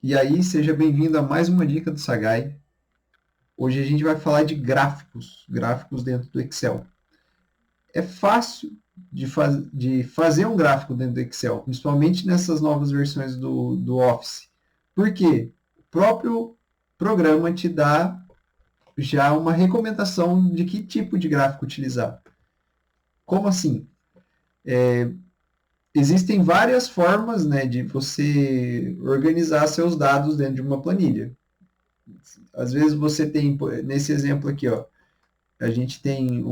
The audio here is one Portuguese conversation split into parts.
E aí, seja bem-vindo a mais uma dica do Sagai. Hoje a gente vai falar de gráficos dentro do Excel. É fácil de fazer um gráfico dentro do Excel, principalmente nessas novas versões do Office. Por quê? O próprio programa te dá já uma recomendação de que tipo de gráfico utilizar. Como assim? Existem várias formas, né, de você organizar seus dados dentro de uma planilha. Às vezes você tem, nesse exemplo aqui, ó, a gente tem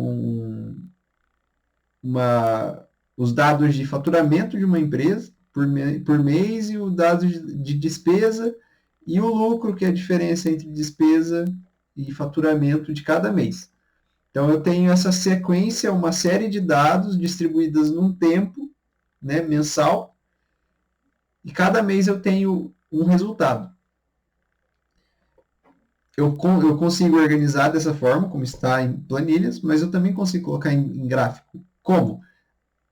uma, os dados de faturamento de uma empresa por mês e os dados de despesa e o lucro, que é a diferença entre despesa e faturamento de cada mês. Então eu tenho essa sequência, uma série de dados distribuídas num tempo, né, mensal, e cada mês eu tenho um resultado. Eu consigo organizar dessa forma, como está em planilhas, mas eu também consigo colocar em gráfico. Como?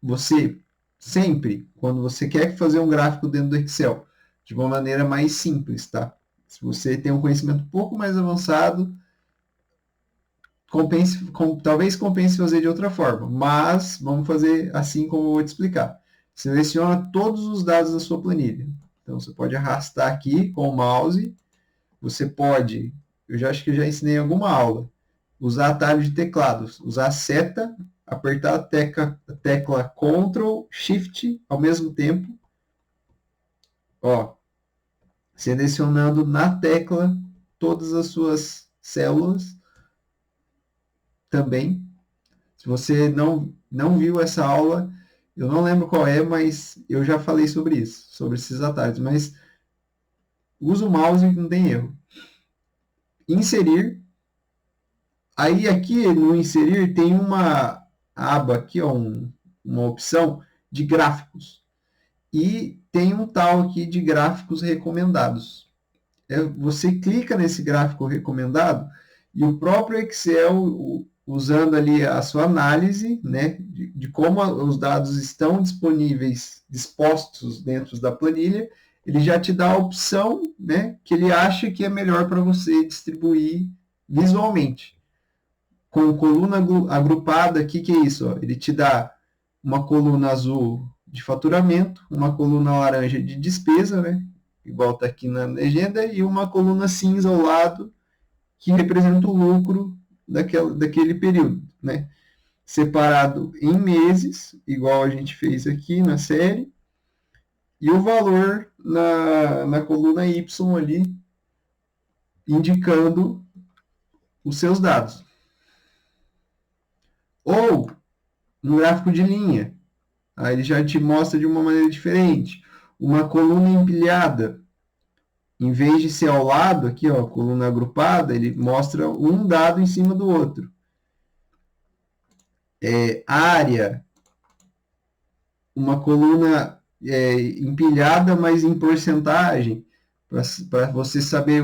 Você sempre, quando você quer fazer um gráfico dentro do Excel, de uma maneira mais simples, tá? Se você tem um conhecimento um pouco mais avançado, talvez compense fazer de outra forma, mas vamos fazer assim como eu vou te explicar. Seleciona todos os dados da sua planilha. Então você pode arrastar aqui com o mouse, você pode, eu já acho que eu já ensinei em alguma aula, usar atalho de teclados, usar a seta, apertar a tecla Ctrl Shift ao mesmo tempo, ó, selecionando na tecla todas as suas células também. Se você não viu essa aula, eu não lembro qual é, mas eu já falei sobre isso, sobre esses atalhos, mas usa o mouse e não tem erro. Inserir. Aí aqui no inserir tem uma aba aqui, ó, uma opção de gráficos. E tem um tal aqui de gráficos recomendados. Você clica nesse gráfico recomendado e o próprio Excel, usando ali a sua análise, né, de como os dados estão disponíveis, dispostos dentro da planilha, ele já te dá a opção, né, que ele acha que é melhor para você distribuir visualmente. Com coluna agrupada, o que é isso? Ó? Ele te dá uma coluna azul de faturamento, uma coluna laranja de despesa, né? Igual está aqui na legenda, e uma coluna cinza ao lado, que representa o lucro daquele período, né? Separado em meses, igual a gente fez aqui na série, e o valor na coluna Y ali, indicando os seus dados. Ou no gráfico de linha, aí ele já te mostra de uma maneira diferente. Uma coluna empilhada, em vez de ser ao lado, aqui, ó, coluna agrupada, ele mostra um dado em cima do outro. Área, uma coluna empilhada, mas em porcentagem, para você saber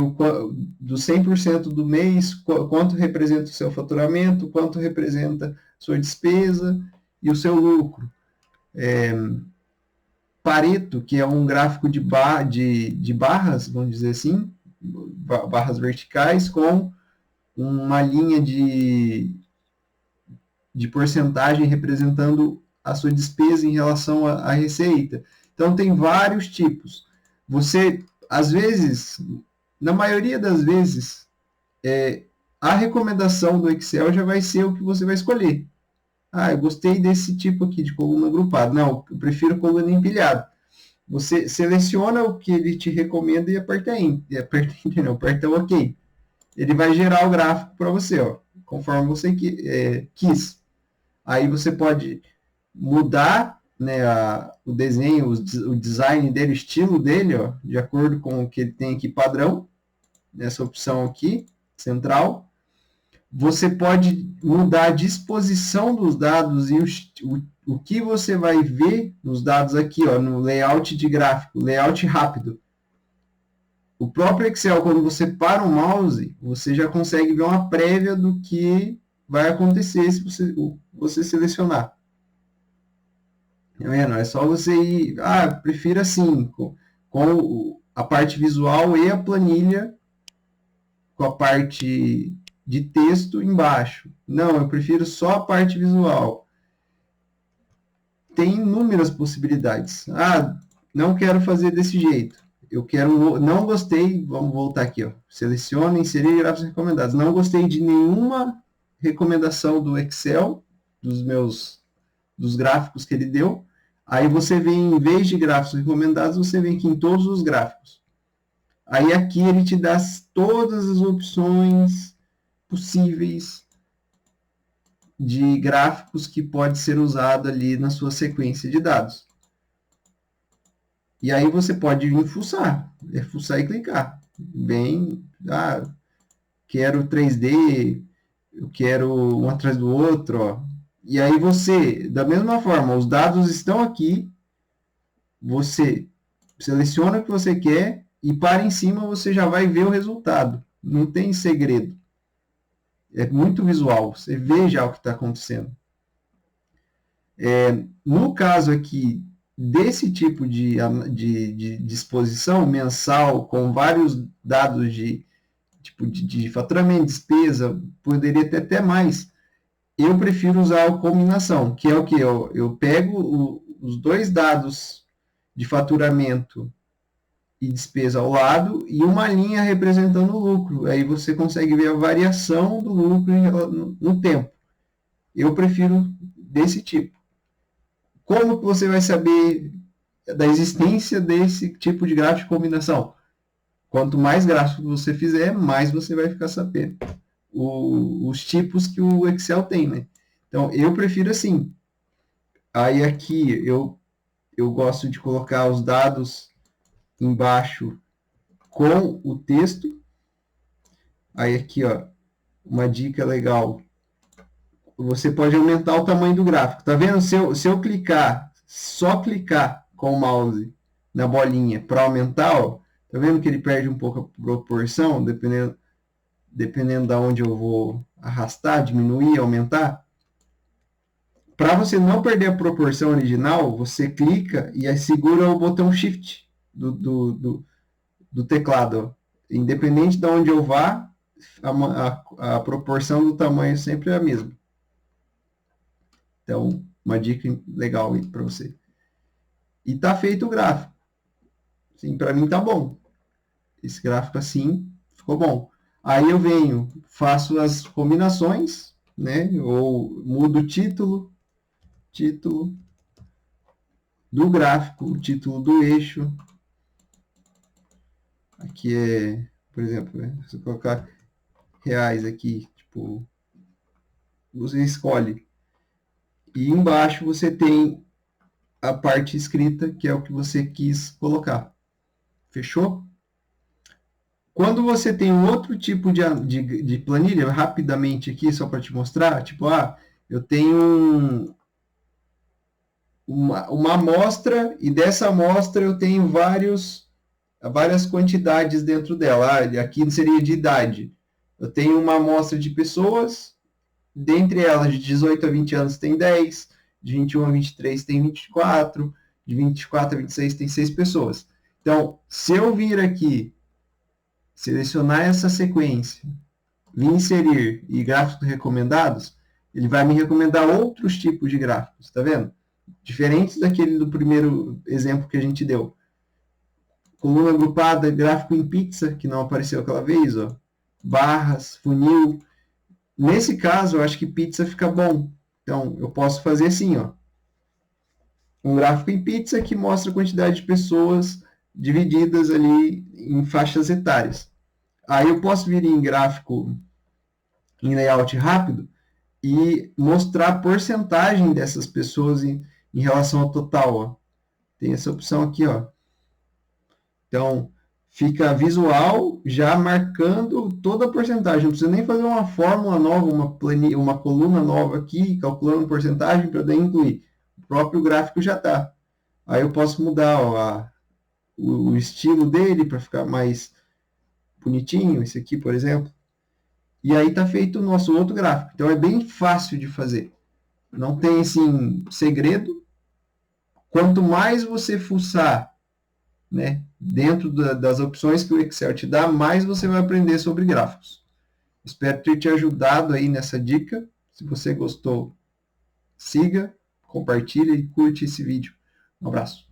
do 100% do mês, quanto representa o seu faturamento, quanto representa sua despesa e o seu lucro. Pareto, que é um gráfico de barras, vamos dizer assim, barras verticais, com uma linha de porcentagem representando a sua despesa em relação à receita. Então, tem vários tipos. Você, às vezes, na maioria das vezes, a recomendação do Excel já vai ser o que você vai escolher. Ah, eu gostei desse tipo aqui de coluna agrupada. Não, eu prefiro coluna empilhada. Você seleciona o que ele te recomenda e aperta Enter, aperta OK. Ele vai gerar o gráfico para você, ó, conforme você quis. Aí você pode mudar, né, o desenho, o design dele, o estilo dele, ó, de acordo com o que ele tem aqui padrão, nessa opção aqui, central. Você pode mudar a disposição dos dados e o que você vai ver nos dados aqui, ó, no layout de gráfico, layout rápido. O próprio Excel, quando você para o mouse, você já consegue ver uma prévia do que vai acontecer se você selecionar. Tá vendo? É só você ir, prefiro assim, com a parte visual e a planilha com a parte de texto embaixo. Não, eu prefiro só a parte visual. Tem inúmeras possibilidades. Ah, não quero fazer desse jeito. Eu quero, não gostei, vamos voltar aqui, ó. Seleciona, inserir gráficos recomendados. Não gostei de nenhuma recomendação do Excel, dos gráficos que ele deu. Aí você vem, em vez de gráficos recomendados, você vem aqui em todos os gráficos. Aí aqui ele te dá todas as opções possíveis de gráficos que pode ser usado ali na sua sequência de dados. E aí você pode vir fuçar, fuçar e clicar. Bem, quero 3D, eu quero um atrás do outro, ó. E aí você, da mesma forma, os dados estão aqui, você seleciona o que você quer e para em cima você já vai ver o resultado. Não tem segredo. É muito visual, você vê já o que está acontecendo. No caso aqui desse tipo de disposição mensal, com vários dados de faturamento, despesa, poderia ter até mais. Eu prefiro usar a combinação, que é o que? Eu pego os dois dados de faturamento e despesa ao lado e uma linha representando o lucro. Aí você consegue ver a variação do lucro no tempo. Eu prefiro desse tipo. Como que você vai saber da existência desse tipo de gráfico de combinação? Quanto mais gráfico você fizer, mais você vai ficar sabendo os tipos que o Excel tem, né? Então, eu prefiro assim. Aí aqui eu gosto de colocar os dados embaixo com o texto. Aí aqui, ó, uma dica legal. Você pode aumentar o tamanho do gráfico. Tá vendo? Se eu clicar, só clicar com o mouse na bolinha para aumentar, ó, tá vendo que ele perde um pouco a proporção, dependendo da onde eu vou arrastar, diminuir, aumentar. Para você não perder a proporção original, você clica e aí segura o botão Shift do teclado. Independente de onde eu vá, a proporção do tamanho sempre é a mesma. Então, uma dica legal aí para você. E tá feito o gráfico. Sim, para mim tá bom. Esse gráfico assim ficou bom. Aí eu venho, faço as combinações, né? Ou mudo o título do gráfico, o título do eixo. Aqui é, por exemplo, né? Se eu colocar reais aqui, tipo, você escolhe. E embaixo você tem a parte escrita, que é o que você quis colocar. Fechou? Quando você tem um outro tipo de planilha, rapidamente aqui, só para te mostrar, tipo, eu tenho uma amostra, e dessa amostra eu tenho várias quantidades dentro dela. Aqui seria de idade. Eu tenho uma amostra de pessoas, dentre elas, de 18 a 20 anos tem 10, de 21 a 23 tem 24, de 24 a 26 tem 6 pessoas. Então, se eu vir aqui, selecionar essa sequência, vir inserir e gráficos recomendados, ele vai me recomendar outros tipos de gráficos, tá vendo? Diferentes daquele do primeiro exemplo que a gente deu. Coluna agrupada, gráfico em pizza, que não apareceu aquela vez, ó. Barras, funil. Nesse caso, eu acho que pizza fica bom. Então, eu posso fazer assim, ó. Um gráfico em pizza que mostra a quantidade de pessoas divididas ali em faixas etárias. Aí eu posso vir em gráfico, em layout rápido, e mostrar a porcentagem dessas pessoas em relação ao total. Ó. Tem essa opção aqui, ó. Então, fica visual já marcando toda a porcentagem. Não precisa nem fazer uma fórmula nova, uma coluna nova aqui, calculando porcentagem para daí incluir. O próprio gráfico já está. Aí eu posso mudar ó, o estilo dele para ficar mais bonitinho. Esse aqui, por exemplo. E aí está feito o nosso outro gráfico. Então é bem fácil de fazer. Não tem assim segredo. Quanto mais você fuçar, né, dentro das opções que o Excel te dá, mais você vai aprender sobre gráficos. Espero ter te ajudado aí nessa dica. Se você gostou, siga, compartilhe e curte esse vídeo. Um abraço.